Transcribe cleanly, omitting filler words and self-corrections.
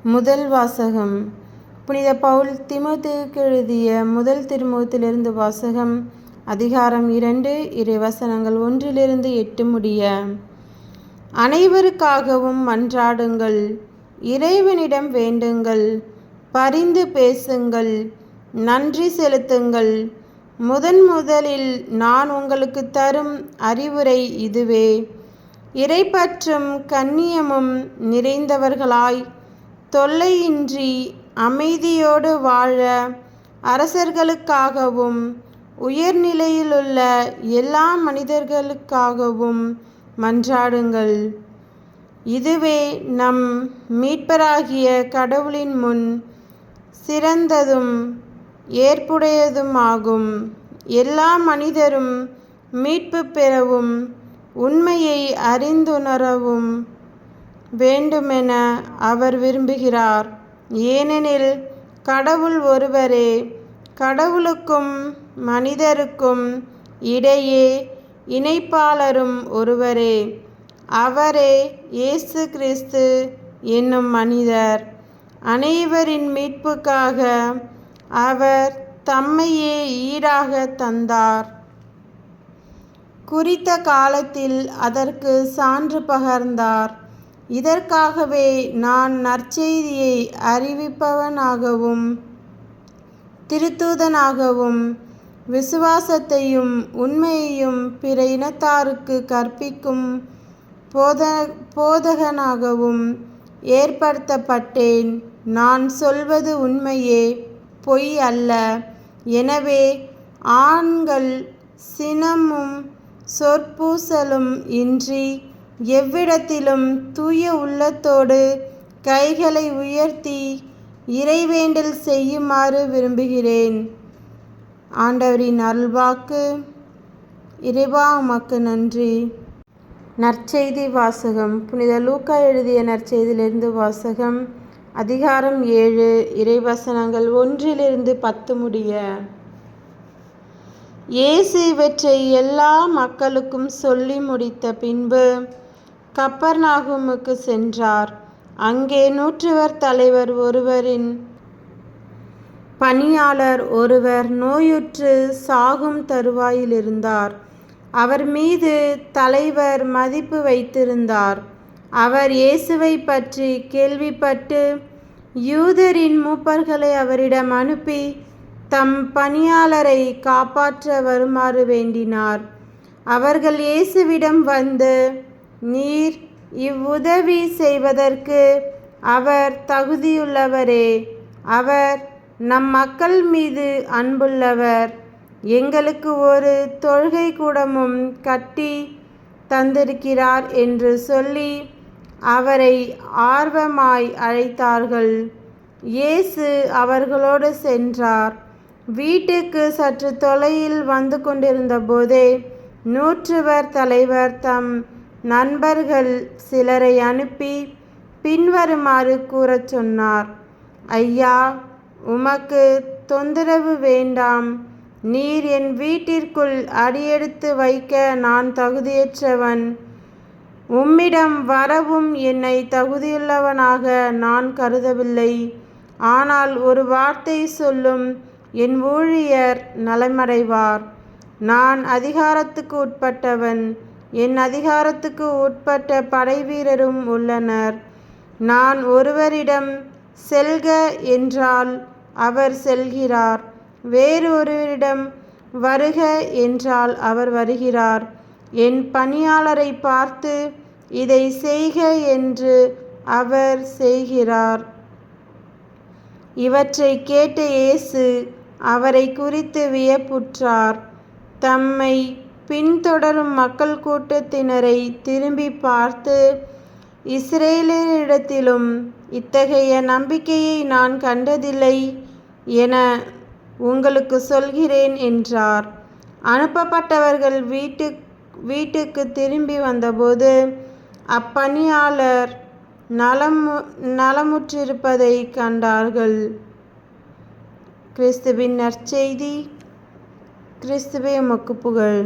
முதல் வாசகம். புனித பவுல் தீமோத்தேயுவுக்கு எழுதிய முதல் திருமுகத்திலிருந்து வாசகம். அதிகாரம் 2, இறைவசனங்கள் 1-8 முடிய. அனைவருக்காகவும் மன்றாடுங்கள், இறைவனிடம் வேண்டுங்கள், பரிந்து பேசுங்கள், நன்றி செலுத்துங்கள். முதலில் நான் உங்களுக்கு தரும் அறிவுரை இதுவே: இறைப்பற்றும் கண்ணியமும் நிறைந்தவர்களாய் தொல்லையின்றி அமைதியோடு வாழ அரசர்களுக்காகவும் உயர்நிலையிலுள்ள எல்லா மனிதர்களுக்காகவும் மன்றாடுங்கள். இதுவே நம் மீட்பராகிய கடவுளின் முன் சிறந்ததும் ஏற்புடையதுமாகும். எல்லா மனிதரும் மீட்பு பெறவும் உண்மையை அறிந்துணரவும் வேண்டுமென அவர் விரும்புகிறார். ஏனெனில் கடவுள் ஒருவரே, கடவுளுக்கும் மனிதருக்கும் இடையே இணைப்பாளரும் ஒருவரே. அவரே இயேசு கிறிஸ்து என்னும் மனிதர். அனைவரின் மீட்புக்காக அவர் தம்மையே ஈடாக தந்தார். குறித்த காலத்தில் அதற்கு சான்று பகர்ந்தார். இதற்காகவே நான் நற்செய்தியை அறிவிப்பவனாகவும் திருத்தூதனாகவும் விசுவாசத்தையும் உண்மையையும் பிற இனத்தாருக்கு கற்பிக்கும் போதகனாகவும் ஏற்படுத்தப்பட்டேன். நான் சொல்வது உண்மையே, பொய் அல்ல. எனவே ஆண்கள் சினமும் சொற்பூசலும் இன்றி எவ்விடத்திலும் தூய உள்ளத்தோடு கைகளை உயர்த்தி இறைவேண்டல் செய்யுமாறு விரும்புகிறேன். ஆண்டவரின் அருள்வாக்கு. இறைவா, உமக்கு நன்றி. நற்செய்தி வாசகம். புனித லூக்கா எழுதிய நற்செய்தியிலிருந்து வாசகம். அதிகாரம் 7, இறைவசனங்கள் 1-10 முடிய. இயேசு இவற்றை எல்லா மக்களுக்கும் சொல்லி முடித்த பின்பு கப்பர்நாகுமுக்கு சென்றார். அங்கே நூற்றுவர் தலைவர் ஒருவரின் பணியாளர் ஒருவர் நோயுற்று சாகும் தருவாயில் இருந்தார். அவர் மீது தலைவர் மதிப்பு வைத்திருந்தார். அவர் இயேசுவை பற்றி கேள்விப்பட்டு யூதரின் மூப்பர்களை அவரிடம் அனுப்பி தம் பணியாளரை காப்பாற்ற வருமாறு வேண்டினார். அவர்கள் இயேசுவிடம் வந்து, நீர் இவ்வுதவி செய்வதற்கு அவர் தகுதியுள்ளவரே. அவர் நம் மக்கள் மீது அன்புள்ளவர். எங்களுக்கு ஒரு தொழுகை கூடமும் கட்டி தந்திருக்கிறார் என்று சொல்லி அவரை ஆர்வமாய் அழைத்தார்கள். இயேசு அவர்களோடு சென்றார். வீட்டுக்கு சற்று தொலையில் வந்து கொண்டிருந்த போதே நூற்றுவர் தலைவர் தம் நண்பர்கள் சிலரை அனுப்பி பின்வருமாறு கூறச் சொன்னார்: ஐயா, உமக்கு தொந்தரவு வேண்டாம். நீர் என் வீட்டிற்குள் அடியெடுத்து வைக்க நான் தகுதியற்றவன். உம்மிடம் வரவும் என்னை தகுதியுள்ளவனாக நான் கருதவில்லை. ஆனால் ஒரு வார்த்தை சொல்லும், என் ஊழியர் நலமடைவார். நான் அதிகாரத்துக்கு உட்பட்டவன். என் அதிகாரத்துக்கு உட்பட்ட படைவீரரும் உள்ளனர். நான் ஒருவரிடம் செல்க என்றால் அவர் செல்கிறார், வேறு ஒருவரிடம் வருக என்றால் அவர் வருகிறார். என் பணியாளரை பார்த்து இதை செய்க என்று அவர் செய்கிறார். இவற்றை கேட்ட இயேசு அவரை குறித்து வியப்புற்றார். தம்மை பின்தொடரும் மக்கள் கூட்டத்தினரை திரும்பி பார்த்து, இஸ்ரேலரிடத்திலும் இத்தகைய நம்பிக்கையை நான் கண்டதில்லை என உங்களுக்கு சொல்கிறேன் என்றார். அனுப்பப்பட்டவர்கள் வீட்டுக்கு திரும்பி வந்தபோது அப்பணியாளர் நலமுற்றிருப்பதை கண்டார்கள். கிறிஸ்துவின் நற்செய்தி. கிறிஸ்துவே, உமக்கு புகழ்.